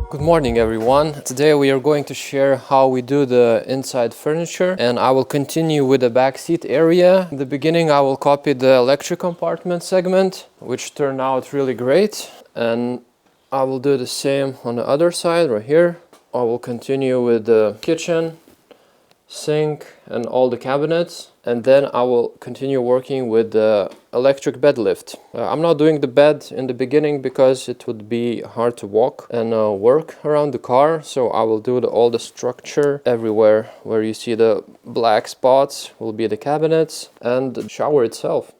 Good morning everyone. Today we are going to share how we do the inside furniture, and I will continue with the back seat area. In the beginning I will copy the electric compartment segment, which turned out really great, and I will do the same on the other side right here. I will continue with the kitchen, sink and all the cabinets, and then I will continue working with the electric bed lift. I'm not doing the bed in the beginning because it would be hard to walk and work around the car, so I will do all the structure everywhere. Where you see the black spots will be the cabinets and the shower itself.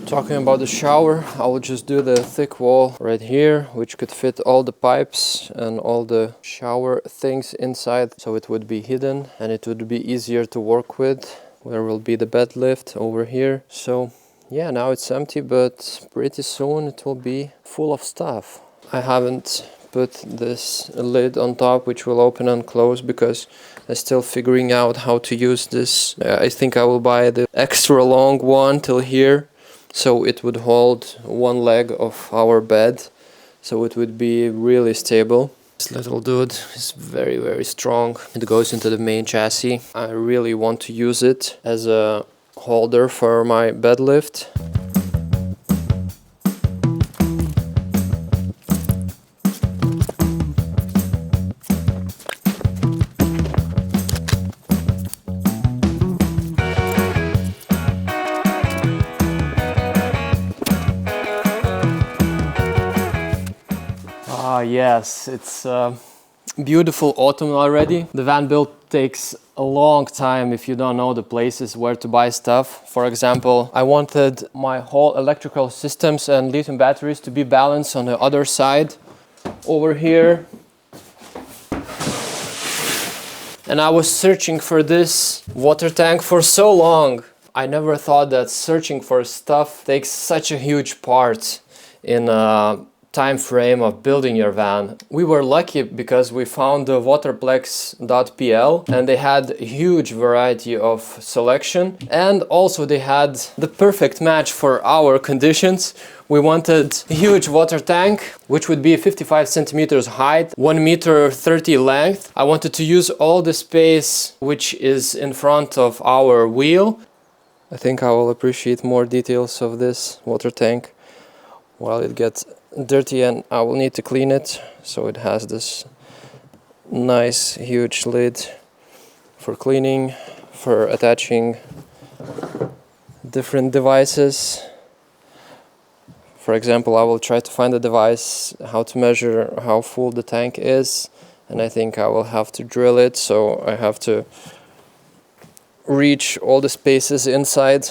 Talking about the shower, I will just do the thick wall right here, which could fit all the pipes and all the shower things inside, so it would be hidden and it would be easier to work with. There will be the bed lift over here. So yeah, now it's empty, but pretty soon it will be full of stuff. I haven't put this lid on top, which will open and close, because I'm still figuring out how to use this. I think I will buy the extra long one till here, so it would hold one leg of our bed, so it would be really stable. This little dude is very, very strong. It goes into the main chassis. I really want to use it as a holder for my bed lift. Yes, it's beautiful autumn already. The van build takes a long time if you don't know the places where to buy stuff. For example, I wanted my whole electrical systems and lithium batteries to be balanced on the other side over here. And I was searching for this water tank for so long. I never thought that searching for stuff takes such a huge part in time frame of building your van. We were lucky because we found the waterplex.pl, and they had a huge variety of selection, and also they had the perfect match for our conditions. We wanted a huge water tank, which would be 55 centimeters height, 1 meter 30 length. I wanted to use all the space which is in front of our wheel. I think I will appreciate more details of this water tank while it gets dirty, and I will need to clean it. So it has this nice huge lid for cleaning, for attaching different devices. For example, I will try to find a device how to measure how full the tank is, and I think I will have to drill it, so I have to reach all the spaces inside.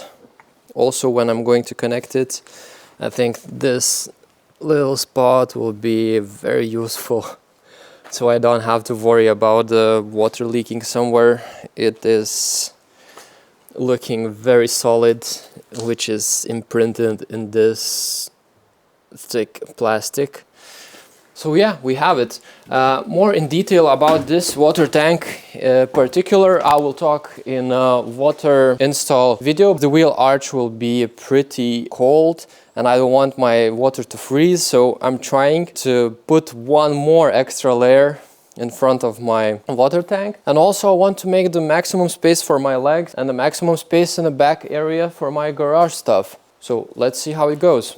Also, when I'm going to connect it, I think this little spot will be very useful, so I don't have to worry about the water leaking somewhere. It is looking very solid, which is imprinted in this thick plastic. So yeah, we have it. More in detail about this water tank particular, I will talk in a water install video. The wheel arch will be pretty cold and I don't want my water to freeze, so I'm trying to put one more extra layer in front of my water tank. And also I want to make the maximum space for my legs and the maximum space in the back area for my garage stuff. So let's see how it goes.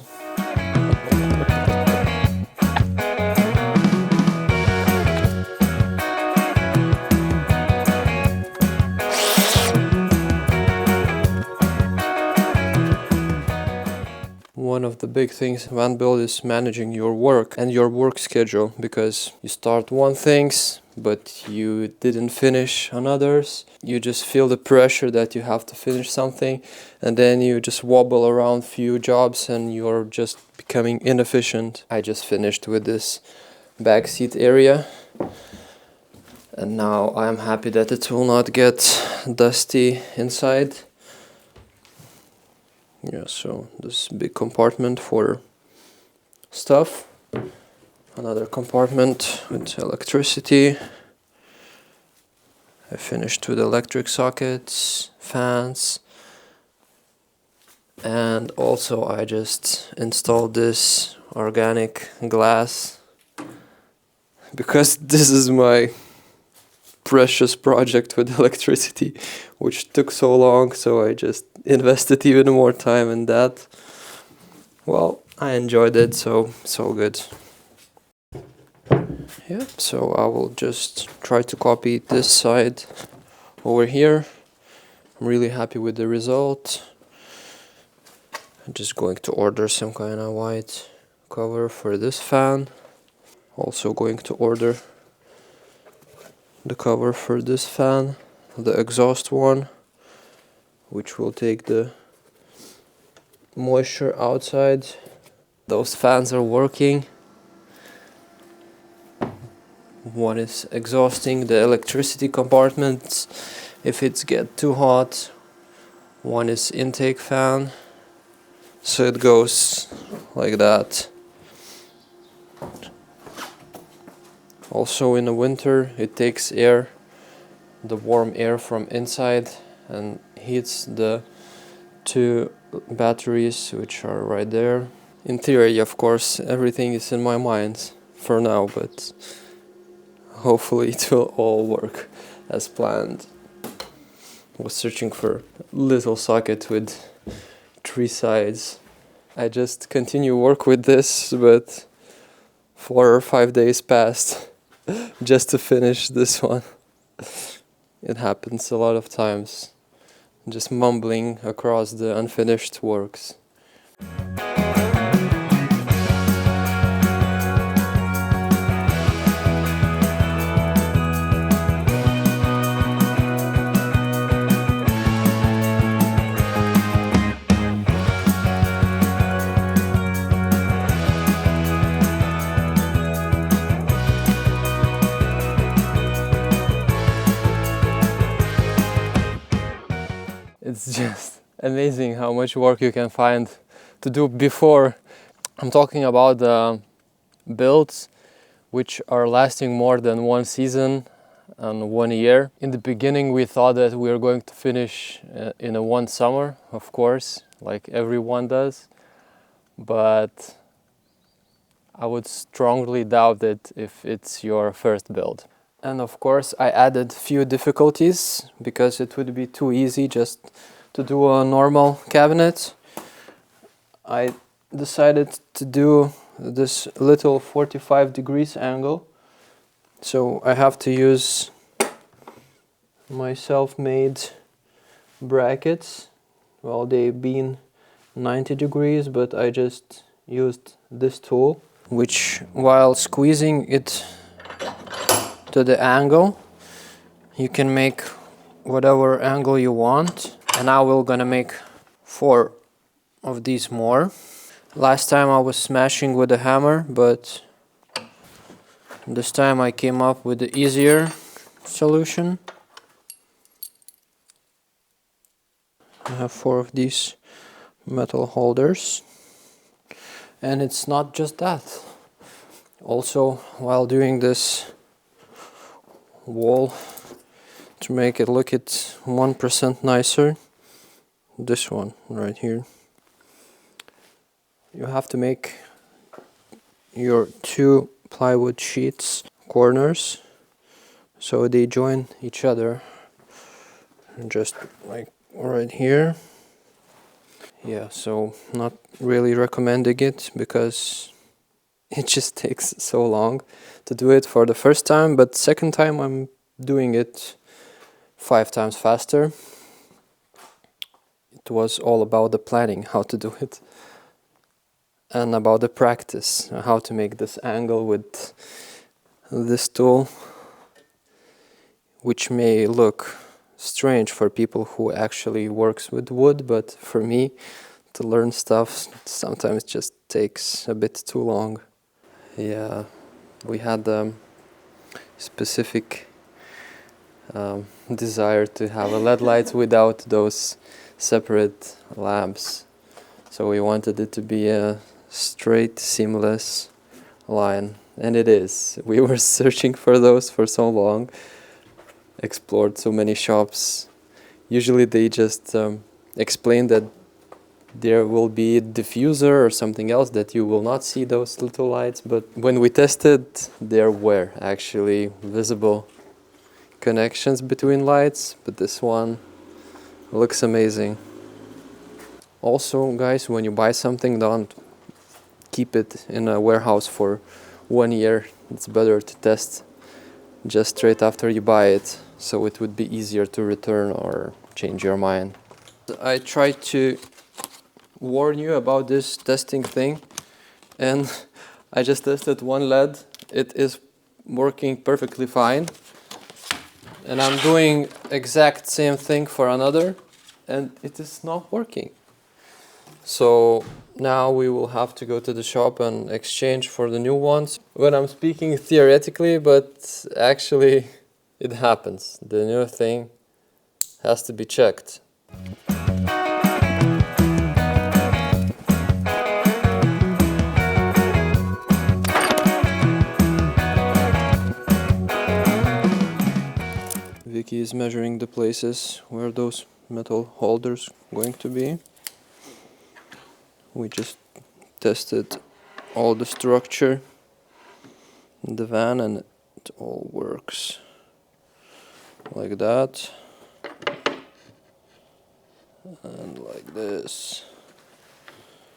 one of the big things in van build is managing your work and your work schedule, because you start one things but you didn't finish on others. You just feel the pressure that you have to finish something, and then you just wobble around few jobs and you're just becoming inefficient. I just finished with this back seat area, and now I'm happy that it will not get dusty inside. Yeah, so this big compartment for stuff. Another compartment with electricity. I finished with electric sockets, fans, and also I just installed this organic glass because this is my precious project with electricity, which took so long, so I just invested even more time in that. Well, I enjoyed it, so good. Yeah, so I will just try to copy this side over here. I'm really happy with the result. I'm just going to order some kind of white cover for this fan. Also going to order the cover for this fan, the exhaust one, which will take the moisture outside. Those fans are working. One is exhausting the electricity compartments if it's get too hot. One is intake fan, so it goes like that. Also in the winter it takes air, the warm air from inside, and heats the two batteries which are right there. In theory, of course, everything is in my mind for now, but hopefully it will all work as planned. I was searching for a little socket with 3 sides. I just continue work with this, but 4 or 5 days passed just to finish this one. It happens a lot of times, just mumbling across the unfinished works. It's just amazing how much work you can find to do before. I'm talking about builds which are lasting more than 1 season and 1 year. In the beginning we thought that we were going to finish in a 1 summer, of course, like everyone does, but I would strongly doubt it if it's your first build. And of course I added few difficulties because it would be too easy just to do a normal cabinet. I decided to do this little 45 degrees angle, so I have to use my self-made brackets. Well, they've been 90 degrees, but I just used this tool, which while squeezing it to the angle, you can make whatever angle you want. And now we're gonna make 4 of these more. Last time I was smashing with a hammer, but this time I came up with the easier solution. I have 4 of these metal holders, and it's not just that. Also, while doing this wall, to make it look 1% nicer, this one right here, you have to make your 2 plywood sheets corners so they join each other, just like right here. Yeah, so not really recommending it because it just takes so long to do it for the first time, but second time I'm doing it 5 times faster. It was all about the planning, how to do it. and about the practice, how to make this angle with this tool, which may look strange for people who actually works with wood, but for me to learn stuff sometimes just takes a bit too long. Yeah, we had specific desire to have a LED light without those separate lamps. So we wanted it to be a straight, seamless line, and it is. We were searching for those for so long, explored so many shops. Usually they just explain that there will be a diffuser or something else that you will not see those little lights, but when we tested, there were actually visible connections between lights, but this one looks amazing. Also, guys, when you buy something, don't keep it in a warehouse for 1 year. It's better to test just straight after you buy it, so it would be easier to return or change your mind. I tried to warn you about this testing thing, and I just tested one LED. It is working perfectly fine, and I'm doing exact same thing for another, and it is not working. So now we will have to go to the shop and exchange for the new ones. When I'm speaking theoretically, but actually it happens. The new thing has to be checked. Vicky is measuring the places where those metal holders going to be. We just tested all the structure in the van and it all works like that and like this.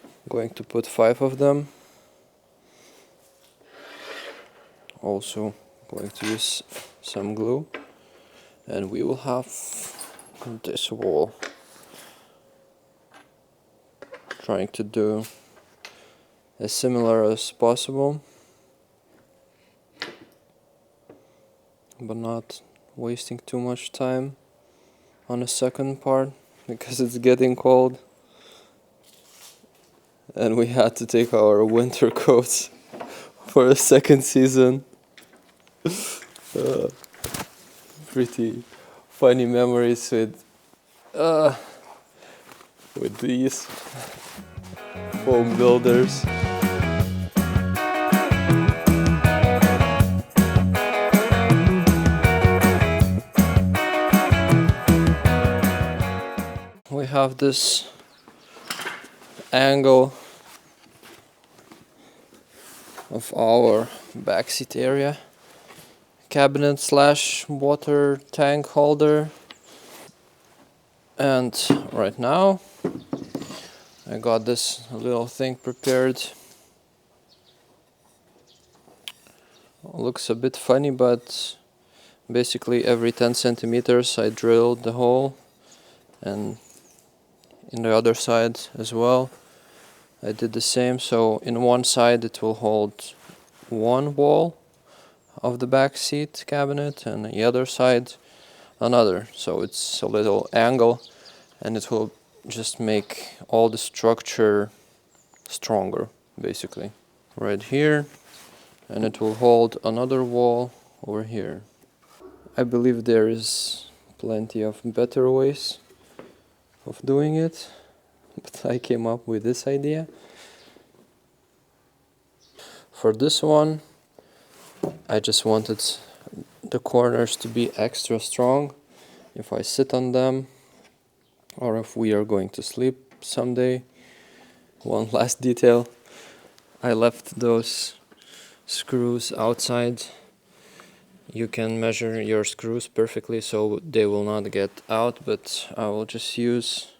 I'm going to put 5 of them. Also going to use some glue, and we will have this wall. Trying to do as similar as possible, but not wasting too much time on the second part because it's getting cold and we had to take our winter coats for a second season. Pretty funny memories with these foam builders. We have this angle of our backseat area, cabinet slash water tank holder, and right now I got this little thing prepared. Looks a bit funny, but basically every 10 centimeters I drilled the hole, and in the other side as well I did the same. So in one side it will hold one wall of the back seat cabinet and the other side another, so it's a little angle and it will just make all the structure stronger basically right here, and it will hold another wall over here. I believe there is plenty of better ways of doing it, but I came up with this idea. For this one I just wanted the corners to be extra strong if I sit on them or if we are going to sleep someday. One last detail, I left those screws outside. You can measure your screws perfectly so they will not get out, but I will just use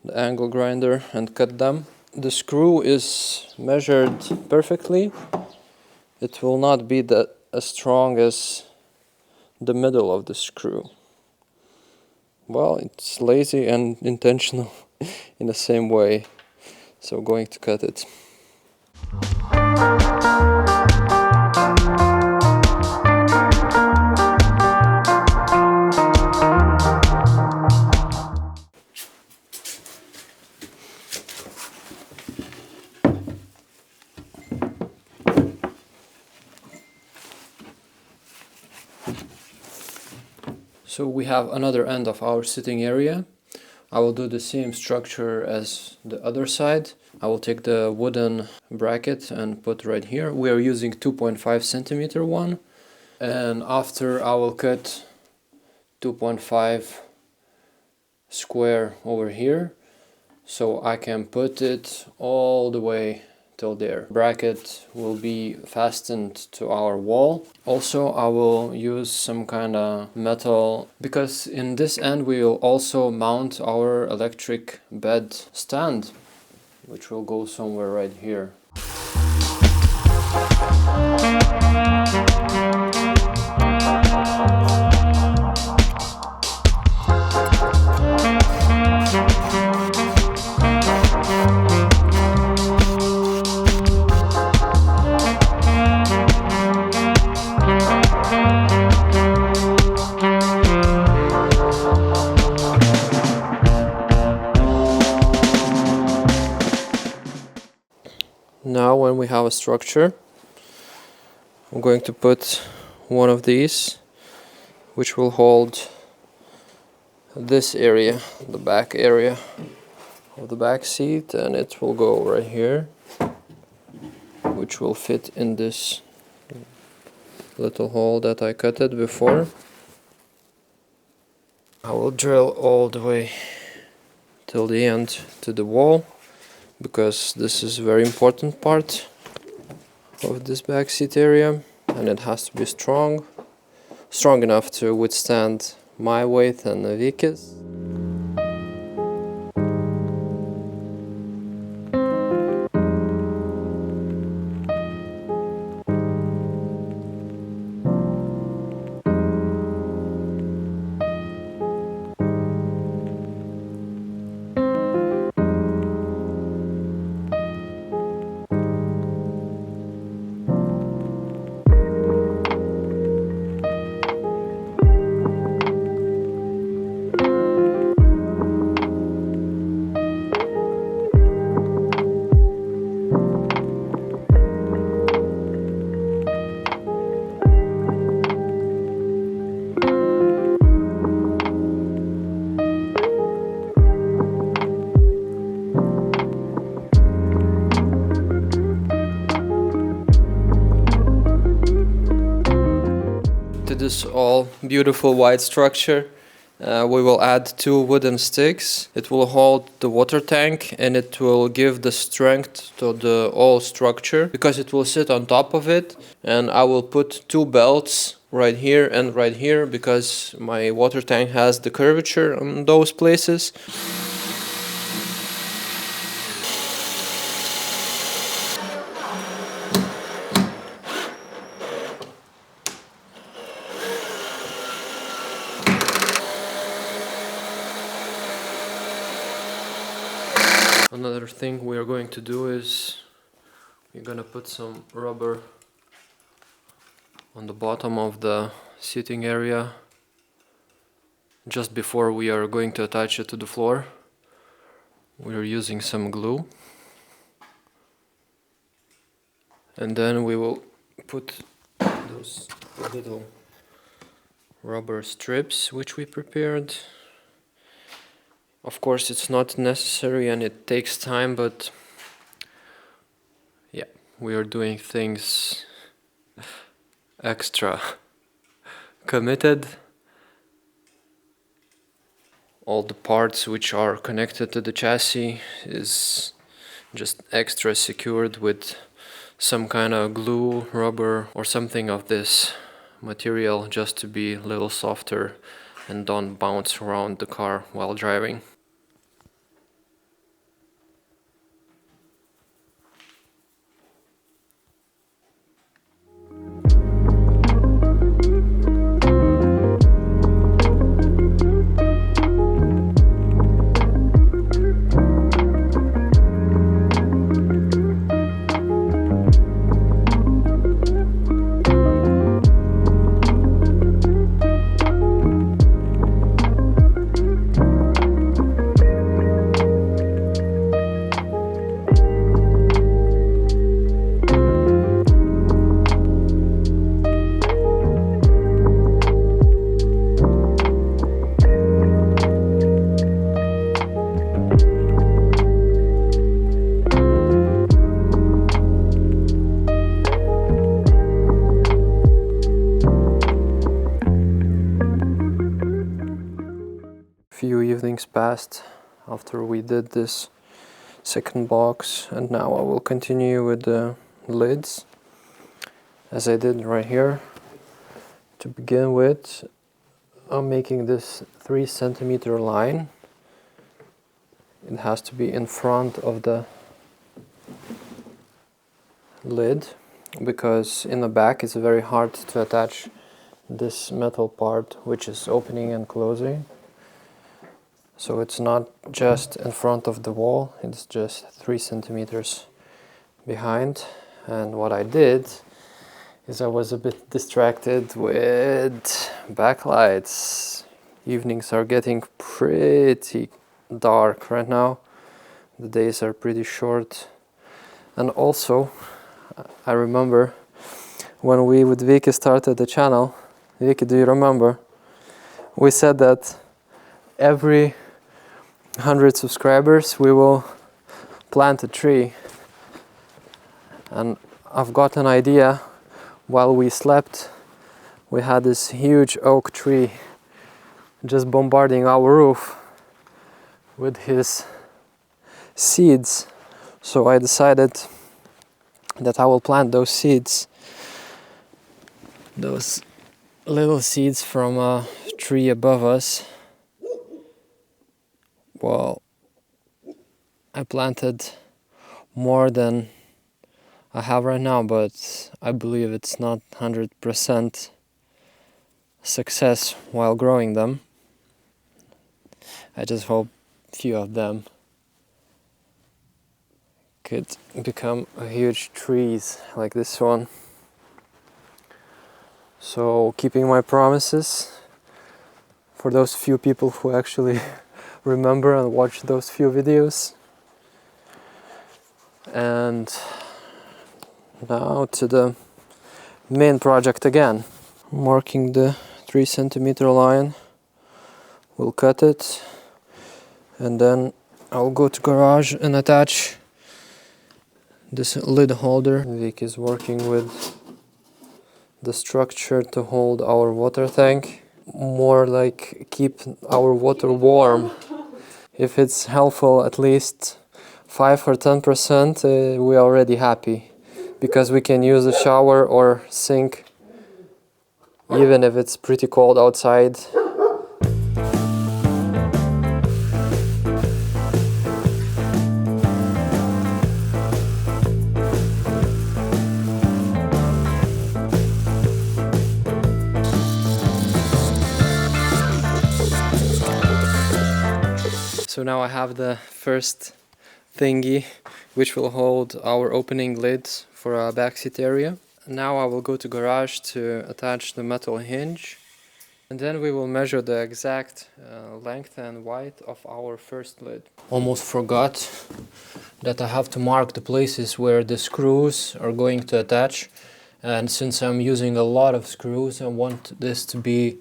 the angle grinder and cut them. The screw is measured perfectly. It will not be that as strong as the middle of the screw. Well, it's lazy and intentional in the same way, so going to cut it. So we have another end of our sitting area. I will do the same structure as the other side. I will take the wooden bracket and put right here. We are using 2.5 centimeter one. And after I will cut 2.5 square over here, so I can put it all the way till there. Bracket will be fastened to our wall. Also, I will use some kind of metal, because in this end we will also mount our electric bed stand, which will go somewhere right here. Now when we have a structure, I'm going to put one of these, which will hold this area, the back area of the back seat, and it will go right here, which will fit in this little hole that I cut it before. I will drill all the way till the end to the wall, because this is a very important part of this back seat area, and it has to be strong enough to withstand my weight and Vicky's. This all beautiful white structure, we will add 2 wooden sticks. It will hold the water tank, and it will give the strength to the whole structure, because it will sit on top of it. And I will put 2 belts right here and right here, because my water tank has the curvature on those places. Another thing we are going to do is we're gonna put some rubber on the bottom of the seating area just before we are going to attach it to the floor. We are using some glue, and then we will put those little rubber strips which we prepared. Of course, it's not necessary and it takes time, but yeah, we are doing things extra committed. All the parts which are connected to the chassis is just extra secured with some kind of glue, rubber, or something of this material, just to be a little softer and don't bounce around the car while driving. Few evenings passed after we did this second box, and now I will continue with the lids as I did right here. To begin with, I'm making this 3 centimeter line. It has to be in front of the lid because in the back it's very hard to attach this metal part which is opening and closing. So it's not just in front of the wall, it's just 3 centimeters behind. And what I did is I was a bit distracted with backlights. Evenings are getting pretty dark right now. The days are pretty short. And also, I remember when we with Vicky started the channel, Vicky, do you remember? We said that every 100 subscribers we will plant a tree. And I've got an idea. While we slept, we had this huge oak tree just bombarding our roof with his seeds. So I decided that I will plant those seeds, those little seeds from a tree above us. Well, I planted more than I have right now, but I believe it's not 100% success while growing them. I just hope few of them could become a huge trees like this one. So keeping my promises for those few people who actually remember and watch those few videos. And now to the main project again. Marking the 3 centimeter line, we'll cut it, and then I'll go to garage and attach this lid holder. Vic is working with the structure to hold our water tank, more like keep our water warm. If it's helpful at least 5 or 10%, we're already happy, because we can use a shower or sink even if it's pretty cold outside. So now I have the first thingy which will hold our opening lid for our backseat area. Now I will go to garage to attach the metal hinge, and then we will measure the exact length and height of our first lid. Almost forgot that I have to mark the places where the screws are going to attach, and since I'm using a lot of screws and want this to be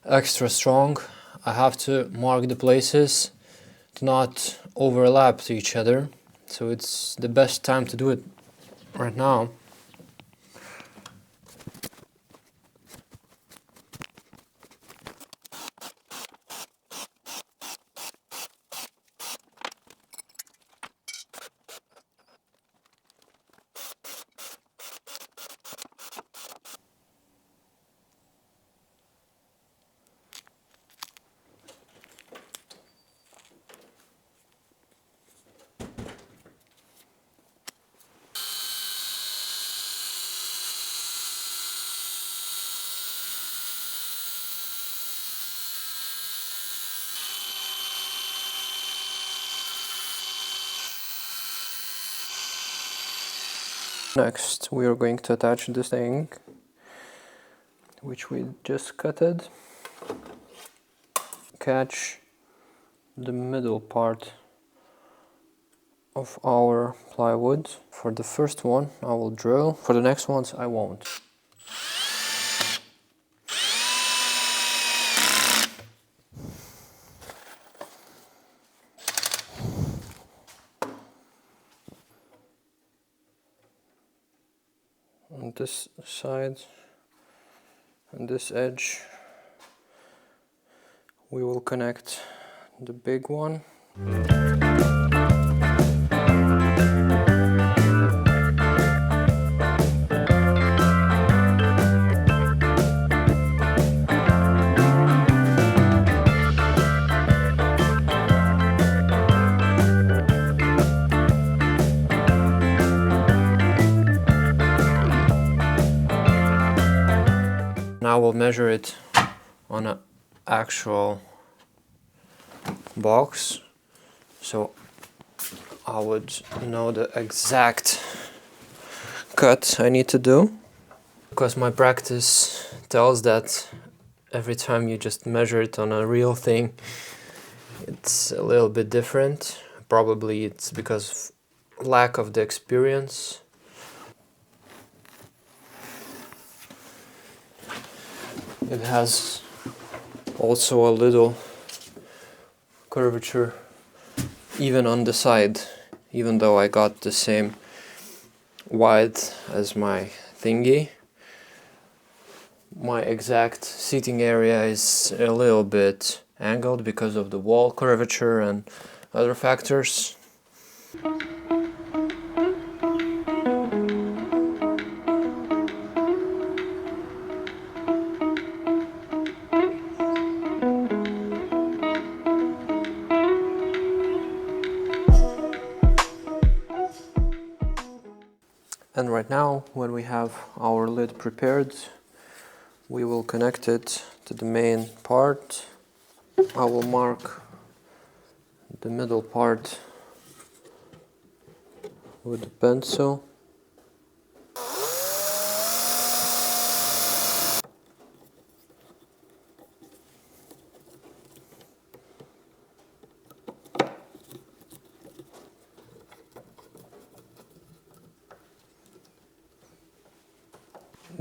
extra strong, I have to mark the places to not overlap to each other. So it's the best time to do it right now. Next, we are going to attach this thing, which we just cutted. Catch the middle part of our plywood. For the first one, I will drill. For the next ones, I won't. On this side and this edge, we will connect the big one. Now we'll measure it on an actual box, so I would know the exact cut I need to do, because my practice tells that every time you just measure it on a real thing, it's a little bit different. Probably it's because of lack of the experience. It has also a little curvature even on the side, even though I got the same width as my thingy. My exact seating area is a little bit angled because of the wall curvature and other factors. And right now, when we have our lid prepared, we will connect it to the main part. I will mark the middle part with the pencil.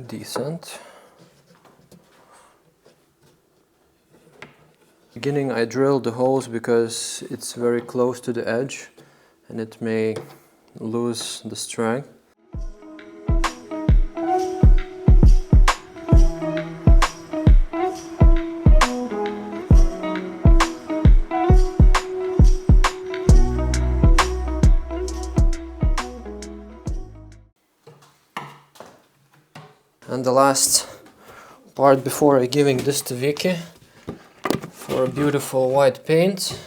Decent. Beginning, I drilled the holes because it's very close to the edge and it may lose the strength. And the last part before giving this to Vicky for a beautiful white paint,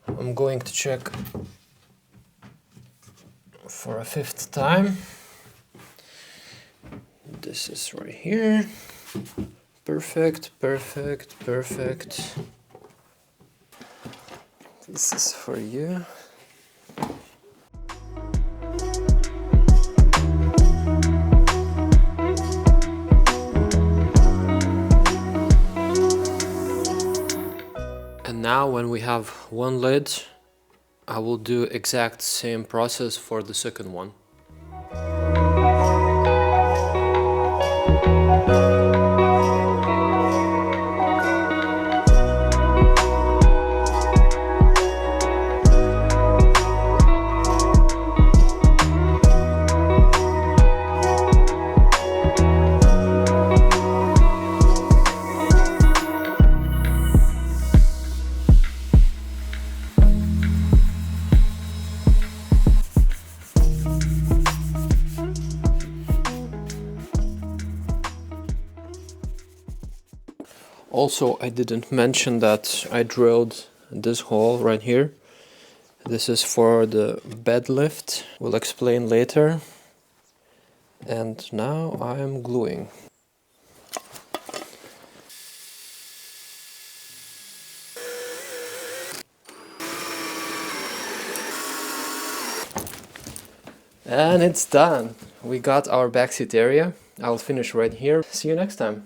I'm going to check for a 5th time. This is right here. Perfect, perfect, perfect. This is for you. And now when we have one lid, I will do exact same process for the second one. Also, I didn't mention that I drilled this hole right here. This is for the bed lift. We'll explain later. And now I am gluing. And it's done. We got our backseat area. I'll finish right here. See you next time.